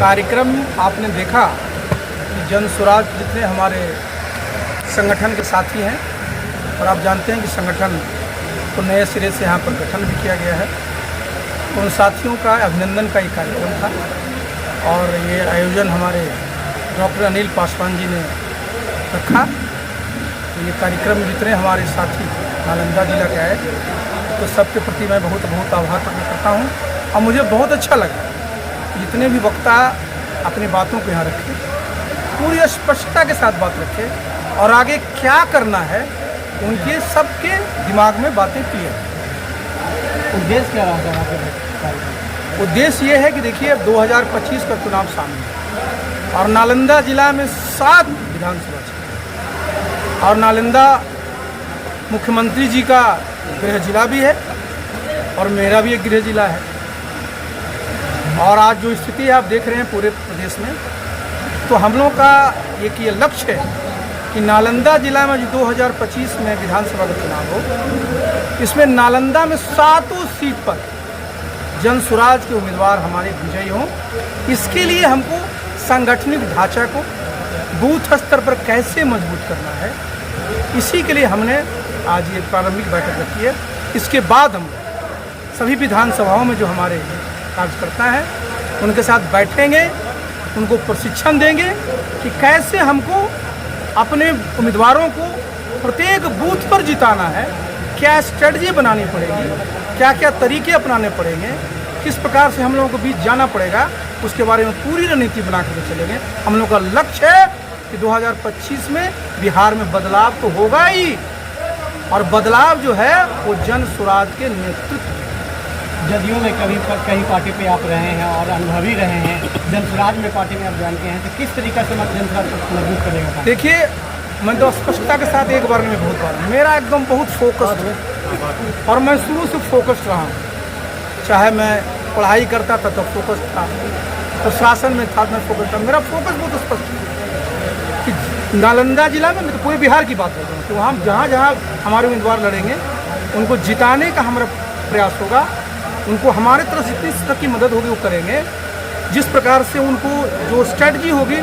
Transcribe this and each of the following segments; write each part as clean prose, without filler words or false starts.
कार्यक्रम आपने देखा कि जन स्वराज जितने हमारे संगठन के साथी हैं, और आप जानते हैं कि संगठन को नए सिरे से यहाँ पर गठन भी किया गया है, तो उन साथियों का अभिनंदन का एक कार्यक्रम था और ये आयोजन हमारे डॉक्टर अनिल पासवान जी ने रखा। तो ये कार्यक्रम जितने हमारे साथी नालंदा जिला के आए, तो सबके प्रति मैं बहुत आभार प्रकट करता हूँ। और मुझे बहुत अच्छा लगा जितने भी वक्ता अपनी बातों को यहाँ रखें, पूरी स्पष्टता के साथ बात रखें और आगे क्या करना है उनके सबके दिमाग में बातें क्लियर। उद्देश्य क्या रहा है? उद्देश्य ये है कि देखिए अब 2025 का चुनाव सामने है और नालंदा जिला में 7 विधानसभा क्षेत्र और नालंदा मुख्यमंत्री जी का गृह जिला भी है और मेरा भी एक गृह जिला है। और आज जो स्थिति है आप देख रहे हैं पूरे प्रदेश में, तो हम लोगों का एक ये लक्ष्य है कि नालंदा जिला में जो 2025 में विधानसभा का चुनाव हो, इसमें नालंदा में 7 सीट पर जन स्वराज के उम्मीदवार हमारे विजयी हों। इसके लिए हमको सांगठनिक ढांचा को बूथ स्तर पर कैसे मजबूत करना है, इसी के लिए हमने आज ये प्रारंभिक बैठक रखी है। इसके बाद हम सभी विधानसभाओं में जो हमारे कार्यकर्ता हैं उनके साथ बैठेंगे, उनको प्रशिक्षण देंगे कि कैसे हमको अपने उम्मीदवारों को प्रत्येक बूथ पर जिताना है, क्या स्ट्रेटजी बनानी पड़ेगी, क्या क्या तरीके अपनाने पड़ेंगे, किस प्रकार से हम लोगों को बीच जाना पड़ेगा, उसके बारे में पूरी रणनीति बना कर चलेंगे। हम लोग का लक्ष्य है कि 2025 में बिहार में बदलाव तो होगा ही, और बदलाव जो है वो जन स्वराज के नेतृत्व। जदयू में कहीं पार्टी पे आप रहे हैं और अनुभवी रहे हैं, जन स्वराज में पार्टी में आप जानते हैं, तो किस तरीके से जन स्वराज को मजबूत करेगा? देखिए, मैं तो स्पष्टता के साथ एक बार में बहुत बार मेरा एकदम बहुत फोकस्ड है और मैं शुरू से फोकस्ड रहा हूँ। चाहे मैं पढ़ाई करता था तो फोकस्ड था, प्रशासन में था मैं फोकस्ड था। मेरा फोकस बहुत स्पष्ट है कि नालंदा जिला में, मैं तो पूरे बिहार की बात कर रहा हूँ, तो हम जहाँ जहाँ हमारे उम्मीदवार लड़ेंगे उनको जिताने का हमारा प्रयास होगा। उनको हमारे तरफ से जितनी तक की मदद होगी वो करेंगे। जिस प्रकार से उनको जो स्ट्रेटजी होगी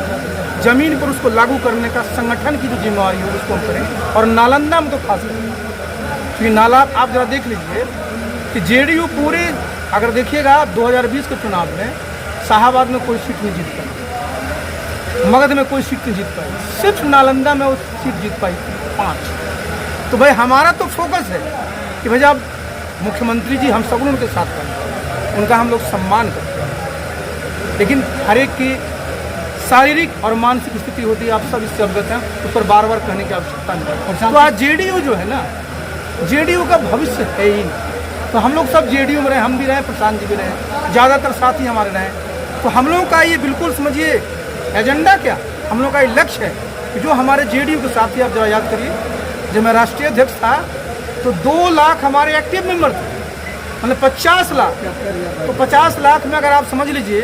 ज़मीन पर उसको लागू करने का संगठन की जो जिम्मेवारी होगी उसको हम करेंगे। और नालंदा में तो खास क्योंकि नाला आप जरा देख लीजिए कि जेडीयू पूरे, अगर देखिएगा 2020 के चुनाव में शाहाबाद में कोई सीट नहीं जीत पाई, मगध में कोई सीट नहीं जीत पाई, सिर्फ नालंदा में वो सीट जीत पाई 5। तो भाई हमारा तो फोकस है कि भाई जब मुख्यमंत्री जी हम सब उनके साथ हैं, उनका हम लोग सम्मान करते हैं, लेकिन हर एक की शारीरिक और मानसिक स्थिति होती है, आप सब इससे अवगत हैं, उस पर बार बार कहने की आवश्यकता नहीं। तो आज जेडीयू जो है ना, जेडीयू का भविष्य है ही नहीं। तो हम लोग सब जेडीयू में रहे, हम भी रहे, प्रशांत जी भी रहे, ज़्यादातर साथी हमारे रहे। तो हम लोगों का ये बिल्कुल समझिए एजेंडा क्या, हम लोग का ये लक्ष्य है कि जो हमारे जेडीयू के साथी, आप जरा याद करिए, जब मैं राष्ट्रीय अध्यक्ष था तो 2 लाख हमारे एक्टिव मेंबर थे, मतलब 50 लाख। तो 50 लाख में अगर आप समझ लीजिए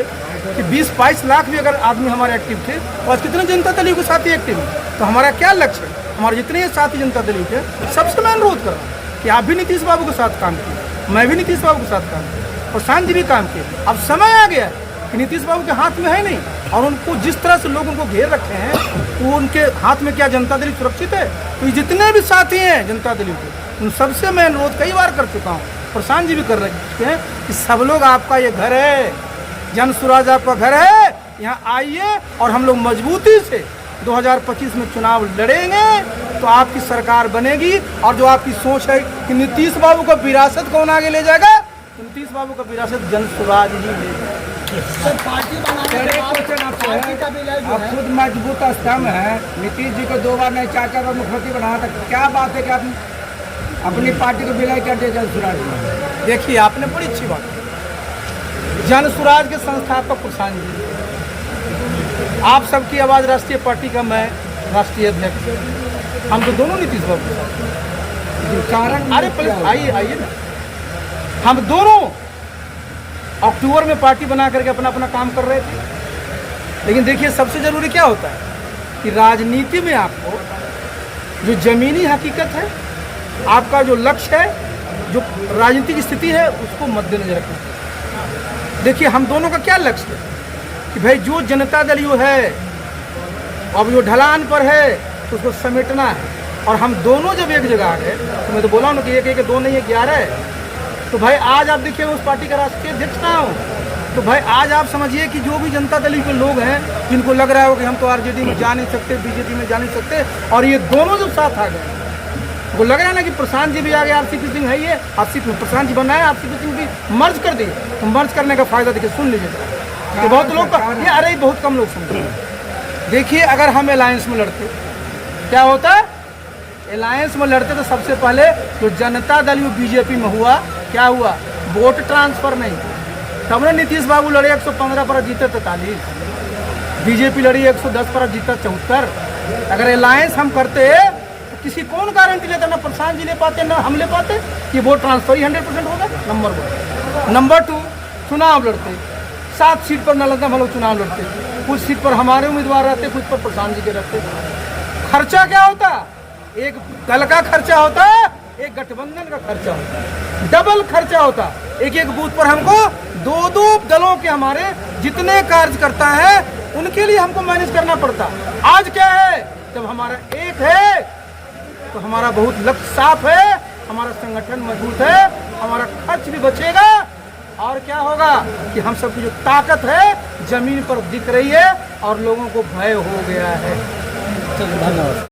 कि 20-22 लाख भी अगर आदमी हमारे एक्टिव थे, तो आज कितने जनता दल के साथी एक्टिव हैं। तो हमारा क्या लक्ष्य है, हमारे जितने साथी जनता दल के सबसे मैं अनुरोध कर रहा हूँ कि आप भी नीतीश बाबू के साथ काम किए, मैं भी नीतीश बाबू के साथ काम किया, प्रशांत जी भी काम किए। अब समय आ गया है कि नीतीश बाबू के हाथ में है नहीं, और उनको जिस तरह से लोग उनको घेर रखे हैं वो उनके हाथ में क्या जनता दल सुरक्षित है? तो ये जितने भी साथी हैं जनता दल के, उन सबसे मैं अनुरोध कई बार कर चुका हूँ, प्रशांत जी भी कर रहे हैं कि सब लोग, आपका ये घर है, जन स्वराज आपका घर है, यहाँ आइए और हम लोग मजबूती से 2025 में चुनाव लड़ेंगे तो आपकी सरकार बनेगी। और जो आपकी सोच है कि नीतीश बाबू का विरासत कौन आगे ले जाएगा, तो नीतीश बाबू का विरासत जन स्वराज ही ले। आप खुद मजबूत स्तंभ है, नीतीश जी को 2 बार नहीं 4 बार मुख्यमंत्री बनाया था, क्या बात है कि आप अपनी पार्टी को विलय कर दिया जन स्वराज में? देखिए, आपने बड़ी अच्छी बात की, जन स्वराज के संस्थापक प्रशांत जी, आप सबकी आवाज़ राष्ट्रीय पार्टी का, मैं राष्ट्रीय अध्यक्ष, हम तो दोनों नीतीश बाबू के साथ कारण। अरे आइए ना, हम दोनों अक्टूबर में पार्टी बना करके अपना अपना काम कर रहे थे। लेकिन देखिए, सबसे ज़रूरी क्या होता है कि राजनीति में आपको जो ज़मीनी हकीकत है, आपका जो लक्ष्य है, जो राजनीतिक स्थिति है, उसको मद्देनजर रखना। देखिए, हम दोनों का क्या लक्ष्य है कि भाई जो जनता दल यू है अब जो ढलान पर है तो उसको समेटना है। और हम दोनों जब एक जगह आ गए तो मैं तो बोला ना कि एक दो नहीं है 11 है। तो भाई आज आप देखिए उस पार्टी का राष्ट्रीय अध्यक्ष ना हूँ, तो भाई आज आप समझिए कि जो भी जनता दल के लोग हैं जिनको लग रहा हो कि हम तो आरजेडी में जा नहीं सकते, बीजेपी में जा नहीं सकते, और ये दोनों जब साथ आ गए वो लग रहा है ना कि प्रशांत जी भी आ गए, आरसीपी सिंह है, ये आरसीपी में प्रशांत जी बनाए, आरसीपी सिंह भी मर्ज कर दिए। तो मर्ज करने का फायदा देखिए, सुन लीजिए तो बहुत लोग ये अरे बहुत कम लोग सुनते हैं। देखिए अगर हम अलायंस में लड़ते क्या होता है, अलायंस में लड़ते तो सबसे पहले जो जनता दल बीजेपी में हुआ क्या हुआ, वोट ट्रांसफर नहीं। तब ना नीतीश बाबू लड़े 115 पर जीते 43, बीजेपी लड़ी 110 पर जीता 74। अगर अलायंस हम करते तो किसी कौन गारंटी लेता, ना प्रशांत जी ले पाते ना हम ले पाते कि वोट ट्रांसफर ही 100% होगा। नंबर 1। नंबर 2, चुनाव लड़ते 7 सीट पर नालंदा हम लोग चुनाव लड़ते, कुछ सीट पर हमारे उम्मीदवार रहते, कुछ पर प्रशांत जी के रहते। खर्चा क्या होता, एक दल का खर्चा होता, एक गठबंधन का खर्चा होता, डबल खर्चा होता। एक बूथ पर हमको 2 दलों के हमारे जितने कार्यकर्ता हैं उनके लिए हमको मैनेज करना पड़ता। आज क्या है, जब हमारा एक है तो हमारा बहुत लक्ष्य साफ है, हमारा संगठन मजबूत है, हमारा खर्च भी बचेगा, और क्या होगा कि हम सबकी जो ताकत है जमीन पर दिख रही है और लोगों को भय हो गया है। धन्यवाद।